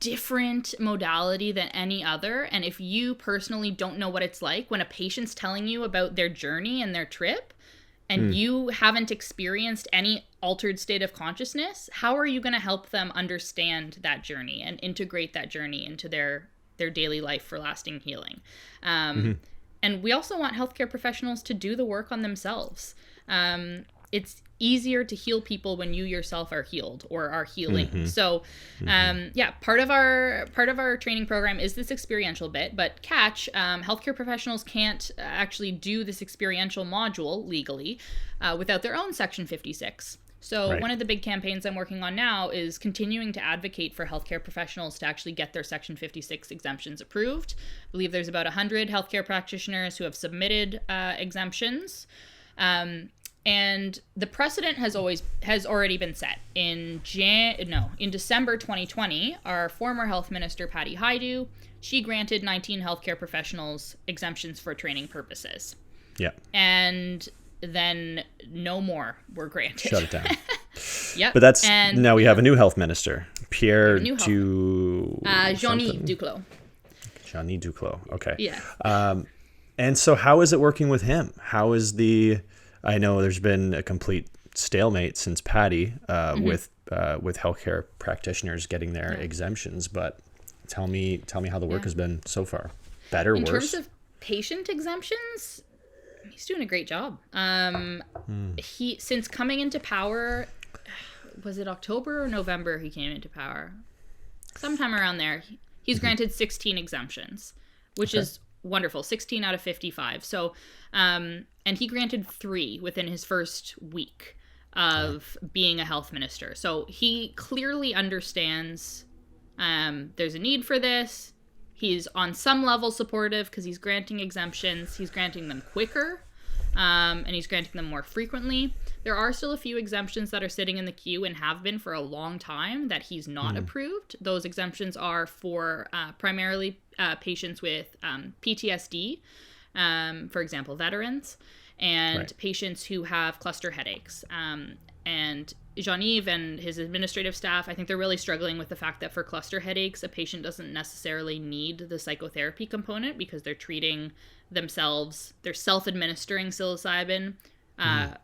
different modality than any other, and if you personally don't know what it's like when a patient's telling you about their journey and their trip and you haven't experienced any altered state of consciousness, how are you going to help them understand that journey and integrate that journey into their daily life for lasting healing? And we also want healthcare professionals to do the work on themselves. It's easier to heal people when you yourself are healed or are healing. So, part of our training program is this experiential bit, but catch, healthcare professionals can't actually do this experiential module legally without their own Section 56. So one of the big campaigns I'm working on now is continuing to advocate for healthcare professionals to actually get their Section 56 exemptions approved. I believe there's about 100 healthcare practitioners who have submitted exemptions. And the precedent has already been set. In December 2020, our former health minister, Patty Hajdu, she granted 19 healthcare professionals exemptions for training purposes. Yeah. And then no more were granted.
Shut it down.
Yep.
But now we have a new health minister, Jean-Yves
Duclos.
Jean-Yves Duclos. Okay.
Yeah.
And so how is it working with him? How is I know there's been a complete stalemate since Patty with healthcare practitioners getting their exemptions, but tell me how the work has been so far. Better, worse? In terms of
patient exemptions, he's doing a great job. He, since coming into power, was it October or November he came into power? Sometime around there. He's granted 16 exemptions, which is wonderful. 16 out of 55. So, and he granted 3 within his first week of being a health minister. So he clearly understands there's a need for this. He's on some level supportive because he's granting exemptions. He's granting them quicker, and he's granting them more frequently. There are still a few exemptions that are sitting in the queue and have been for a long time that he's not approved. Those exemptions are for primarily patients with PTSD, for example, veterans, and
Right.
patients who have cluster headaches. And Jean-Yves and his administrative staff, I think they're really struggling with the fact that for cluster headaches, a patient doesn't necessarily need the psychotherapy component because they're treating themselves, they're self-administering psilocybin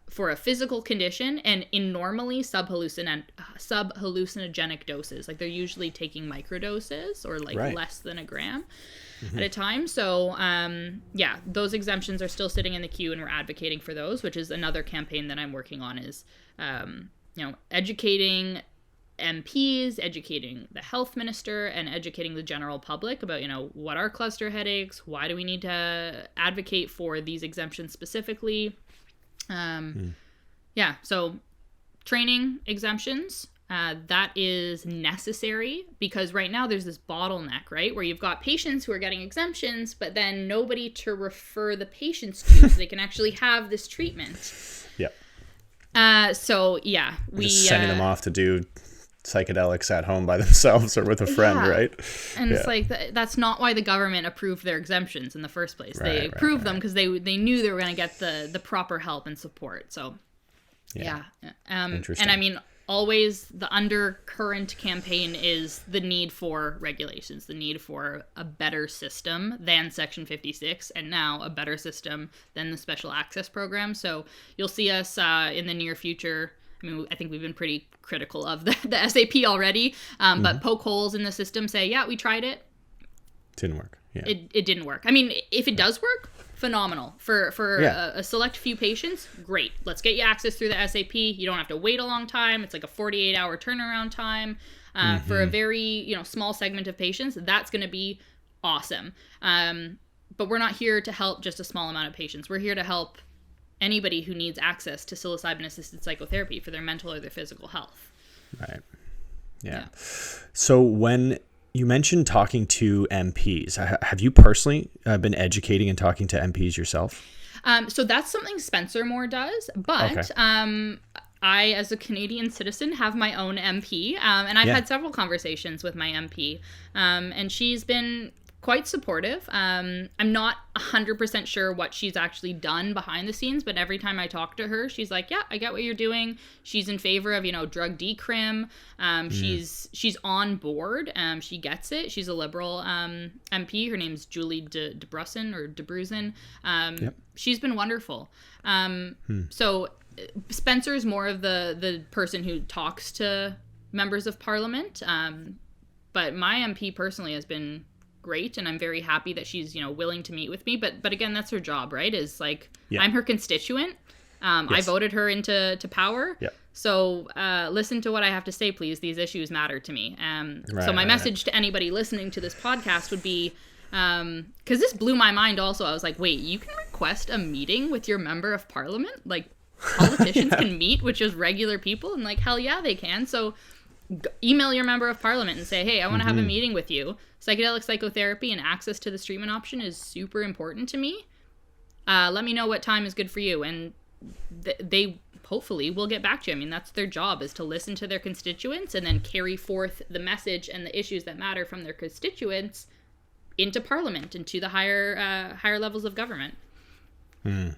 for a physical condition, and in normally subhallucinogenic doses. Like they're usually taking microdoses or like
Right.
less than a gram at a time. So yeah, those exemptions are still sitting in the queue, and we're advocating for those, which is another campaign that I'm working on, is educating MPs, educating the health minister, and educating the general public about, what are cluster headaches? Why do we need to advocate for these exemptions specifically? Yeah, so training exemptions, that is necessary because right now there's this bottleneck, right? Where you've got patients who are getting exemptions, but then nobody to refer the patients to so they can actually have this treatment.
Yep.
So yeah,
Just sending them off to do psychedelics at home by themselves or with a friend, right?
And it's like that's not why the government approved their exemptions in the first place. They approved them because they knew they were going to get the proper help and support. So
Interesting.
And I mean, always the undercurrent campaign is the need for regulations, the need for a better system than Section 56, and now a better system than the Special Access Program. So you'll see us in the near future. I mean, I think we've been pretty critical of the SAP already, but poke holes in the system, say, yeah, we tried it.
Didn't work. Yeah.
It didn't work. I mean, if it does work, phenomenal. For a select few patients, great. Let's get you access through the SAP. You don't have to wait a long time. It's like a 48-hour turnaround time. For a very small segment of patients, that's going to be awesome. But we're not here to help just a small amount of patients. We're here to help anybody who needs access to psilocybin-assisted psychotherapy for their mental or their physical health.
Right. Yeah. So when you mentioned talking to MPs, have you personally been educating and talking to MPs yourself?
So that's something Spencer Moore does, but I, as a Canadian citizen, have my own MP, and I've had several conversations with my MP, and she's been quite supportive. I'm not 100% sure what she's actually done behind the scenes, but every time I talk to her, she's like, yeah, I get what you're doing. She's in favor of, drug decrim. She's on board. She gets it. She's a Liberal MP. Her name's Julie DeBrusen. She's been wonderful. So Spencer's more of the person who talks to members of Parliament. But my MP personally has been great, and I'm very happy that she's willing to meet with me, but again, that's her job, right? Is like, I'm her constituent. I voted her into power. So listen to what I have to say, please. These issues matter to me. So my message to anybody listening to this podcast would be, because this blew my mind also. I was like, wait, you can request a meeting with your member of parliament? Like, politicians can meet with just regular people? And like, hell yeah, they can. So email your member of parliament and say, hey, I want to have a meeting with you. Psychedelic psychotherapy and access to this treatment option is super important to me. Let me know what time is good for you. And they hopefully will get back to you. I mean, that's their job, is to listen to their constituents and then carry forth the message and the issues that matter from their constituents into parliament and to the higher levels of government.
You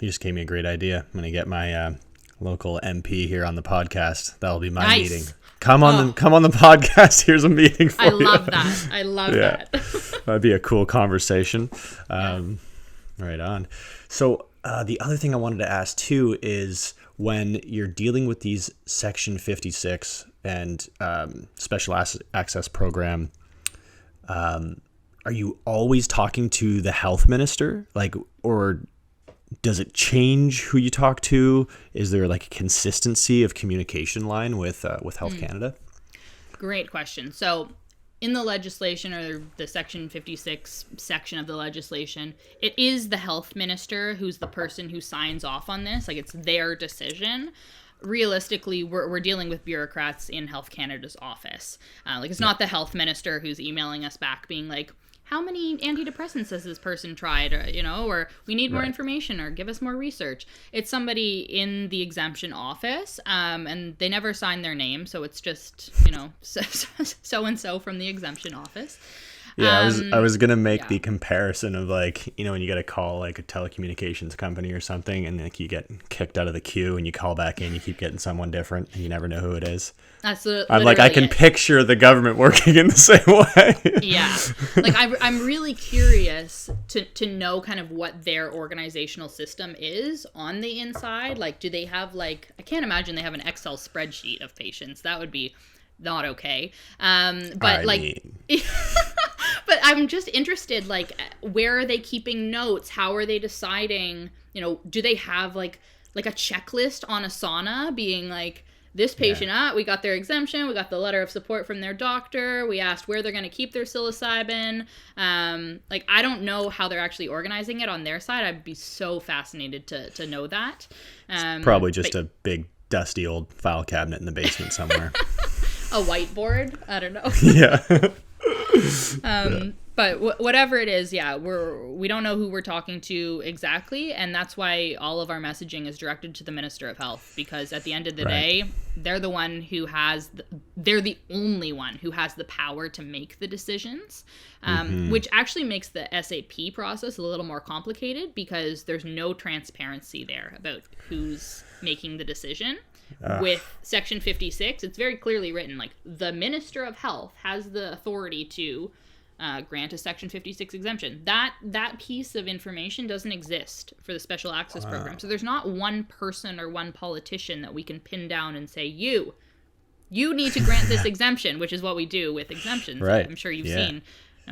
just gave me a great idea. I'm going to get my local MP here on the podcast. That'll be my meeting. Come on the podcast. Here's a meeting for you.
I love that.
That'd be a cool conversation. Right on. So the other thing I wanted to ask too is, when you're dealing with these Section 56 and Special Access Program, are you always talking to the health minister? Like, or does it change who you talk to? Is there like a consistency of communication line with Health Canada?
Great question. So in the legislation, or the Section 56 section of the legislation, it is the health minister who's the person who signs off on this. Like, it's their decision. Realistically, we're dealing with bureaucrats in Health Canada's office. It's not the health minister who's emailing us back being like, how many antidepressants has this person tried? Or we need more information, or give us more research. It's somebody in the exemption office, and they never sign their name. So it's just, so-and-so from the exemption office.
Yeah, I was gonna make the
Yeah.
comparison of like, when you get a call like a telecommunications company or something, and like you get kicked out of the queue and you call back in, you keep getting someone different and you never know who it is.
That's
I'm like, I
literally
can
it.
picture the government working in the same way.
Yeah. Like I'm really curious to know kind of what their organizational system is on the inside. Like, do they have like, I can't imagine they have an Excel spreadsheet of patients. That would be not okay. But but I'm just interested, like, where are they keeping notes? How are they deciding, do they have like a checklist on Asana being like, this patient, we got their exemption, we got the letter of support from their doctor, we asked where they're going to keep their psilocybin. Like, I don't know how they're actually organizing it on their side. I'd be so fascinated to know that.
Probably just a big dusty old file cabinet in the basement somewhere.
A whiteboard? I don't know.
Yeah.
But whatever it is, we don't know who we're talking to exactly, and that's why all of our messaging is directed to the Minister of Health, because at the end of the day, they're the one who they're the only one who has the power to make the decisions, which actually makes the SAP process a little more complicated because there's no transparency there about who's making the decision. With Section 56, it's very clearly written, like, the Minister of Health has the authority to grant a Section 56 exemption. That piece of information doesn't exist for the Special Access Program. So there's not one person or one politician that we can pin down and say, you need to grant this exemption, which is what we do with exemptions.
Right.
I'm sure you've seen.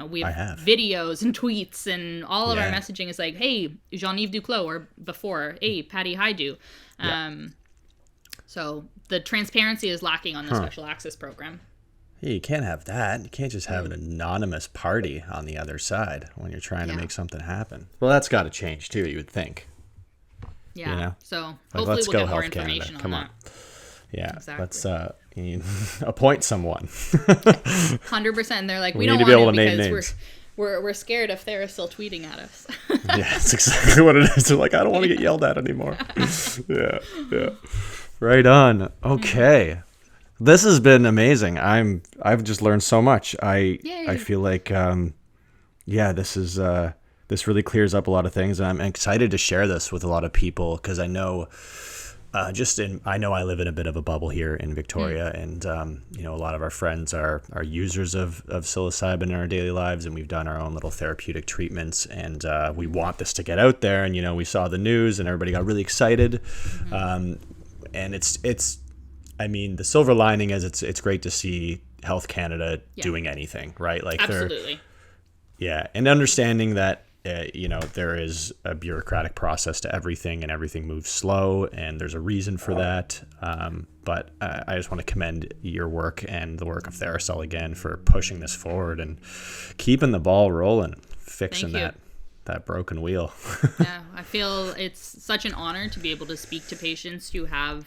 We have,
have
videos and tweets, and all of our messaging is like, hey, Jean-Yves Duclos, or before, hey, Patty Hydu. So the transparency is lacking on the Special Access Program.
Yeah, you can't have that. You can't just have an anonymous party on the other side when you're trying to make something happen. Well, that's got to change too, you would think.
Yeah. So
like,
hopefully
let's
we'll
go
get more
Health
information
Canada.
on
Come
that.
on. Yeah.
Exactly.
Let's appoint someone.
100%. They're like, we don't
need to be
want
able
it
to name
because
names.
we're scared if they're still tweeting at us.
Yeah, that's exactly what it is. They're like, I don't want to get yelled at anymore. Yeah. Right on. Okay. This has been amazing. I've just learned so much. I feel like this really clears up a lot of things, and I'm excited to share this with a lot of people because I know I know I live in a bit of a bubble here in Victoria, and a lot of our friends are users of psilocybin in our daily lives, and we've done our own little therapeutic treatments, and we want this to get out there. And we saw the news, and everybody got really excited. And it's I mean, the silver lining is it's great to see Health Canada doing anything, right? Like,
absolutely.
And understanding that there is a bureaucratic process to everything, and everything moves slow, and there's a reason for that. But I just want to commend your work and the work of TheraPsil again for pushing this forward and keeping the ball rolling, fixing that broken wheel.
Yeah, I feel it's such an honor to be able to speak to patients who have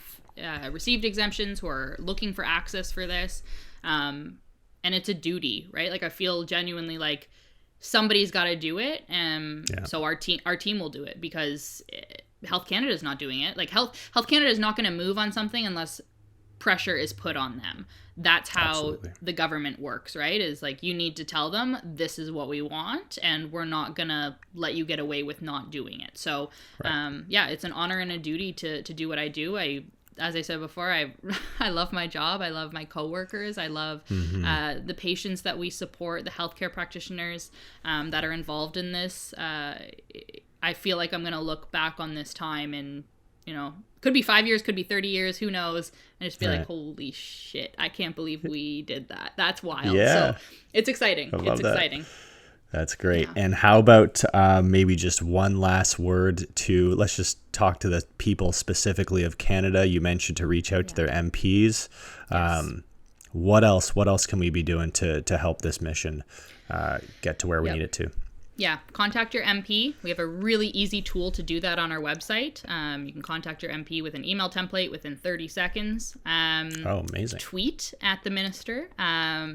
received exemptions, who are looking for access for this. And it's a duty, right? Like, I feel genuinely like somebody's got to do it. So our team will do it because Health Canada is not doing it. Like, Health Canada is not going to move on something unless pressure is put on them. That's how the government works, right? Is like, you need to tell them this is what we want, and we're not gonna let you get away with not doing it. So it's an honor and a duty to do what I do. As I said before, I love my job. I love my coworkers. I love the patients that we support, the healthcare practitioners that are involved in this. I feel like I'm going to look back on this time and, could be 5 years, could be 30 years, who knows, and just be like, holy shit, I can't believe we did that. That's wild.
Yeah.
So it's exciting. It's exciting.
That's great. Yeah. And how about maybe just one last word let's just talk to the people specifically of Canada. You mentioned to reach out to their MPs. Yes. What else can we be doing to help this mission get to where we need it to?
Yeah, contact your MP. We have a really easy tool to do that on our website. You can contact your MP with an email template within 30 seconds.
Amazing.
Tweet at the minister.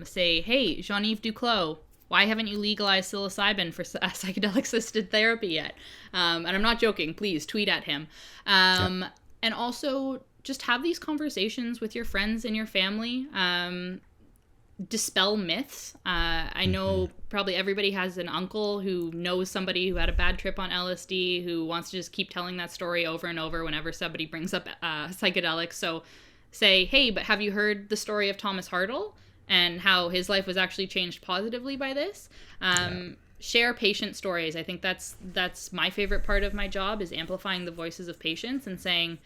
Say, hey, Jean-Yves Duclos, why haven't you legalized psilocybin for psychedelic-assisted therapy yet? And I'm not joking. Please tweet at him. And also just have these conversations with your friends and your family. dispel myths. I know probably everybody has an uncle who knows somebody who had a bad trip on LSD, who wants to just keep telling that story over and over whenever somebody brings up psychedelics. So say, hey, but have you heard the story of Thomas Hartle and how his life was actually changed positively by this? Share patient stories. I think that's my favorite part of my job, is amplifying the voices of patients and saying,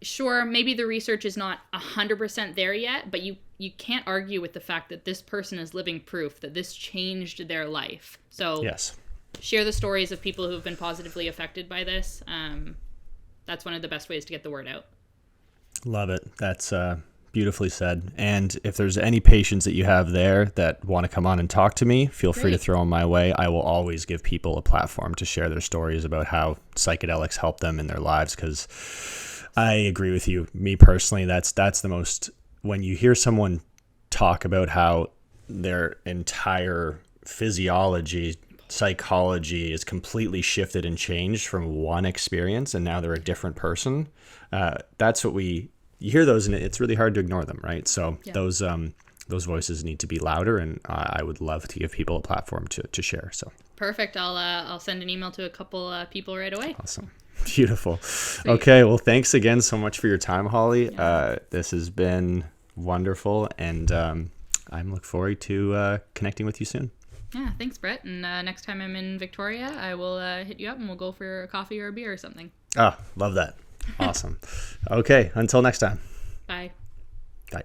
sure, maybe the research is not 100% there yet, but you can't argue with the fact that this person is living proof that this changed their life. So
Yes.
Share the stories of people who have been positively affected by this. That's one of the best ways to get the word out.
Love it. That's beautifully said. And if there's any patients that you have there that want to come on and talk to me, feel free to throw them my way. I will always give people a platform to share their stories about how psychedelics help them in their lives, because I agree with you. Me personally, that's the most, when you hear someone talk about how their entire physiology, psychology is completely shifted and changed from one experience, and now they're a different person. That's what you hear those, and it's really hard to ignore them, right? So those voices need to be louder, and I would love to give people a platform to share. So
perfect. I'll send an email to a couple people right away.
Awesome. Beautiful. Sweet. Okay. Well, thanks again so much for your time, Holly. This has been wonderful, and I'm looking forward to connecting with you soon.
Yeah, thanks, Brett. And next time I'm in Victoria, I will hit you up and we'll go for a coffee or a beer or something.
Oh, love that. Awesome. Okay. Until next time.
Bye.
Bye.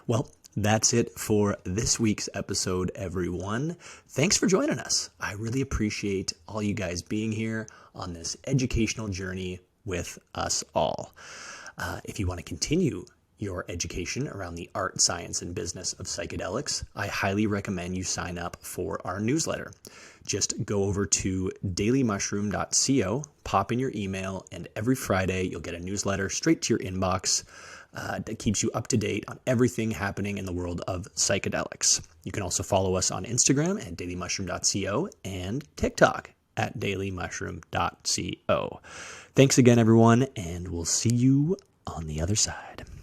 Well, that's it for this week's episode, everyone. Thanks for joining us. I really appreciate all you guys being here on this educational journey with us all. If you want to continue your education around the art, science, and business of psychedelics, I highly recommend you sign up for our newsletter. Just go over to dailymushroom.co, pop in your email, and every Friday you'll get a newsletter straight to your inbox that keeps you up to date on everything happening in the world of psychedelics. You can also follow us on Instagram at dailymushroom.co and TikTok at dailymushroom.co. Thanks again, everyone, and we'll see you on the other side.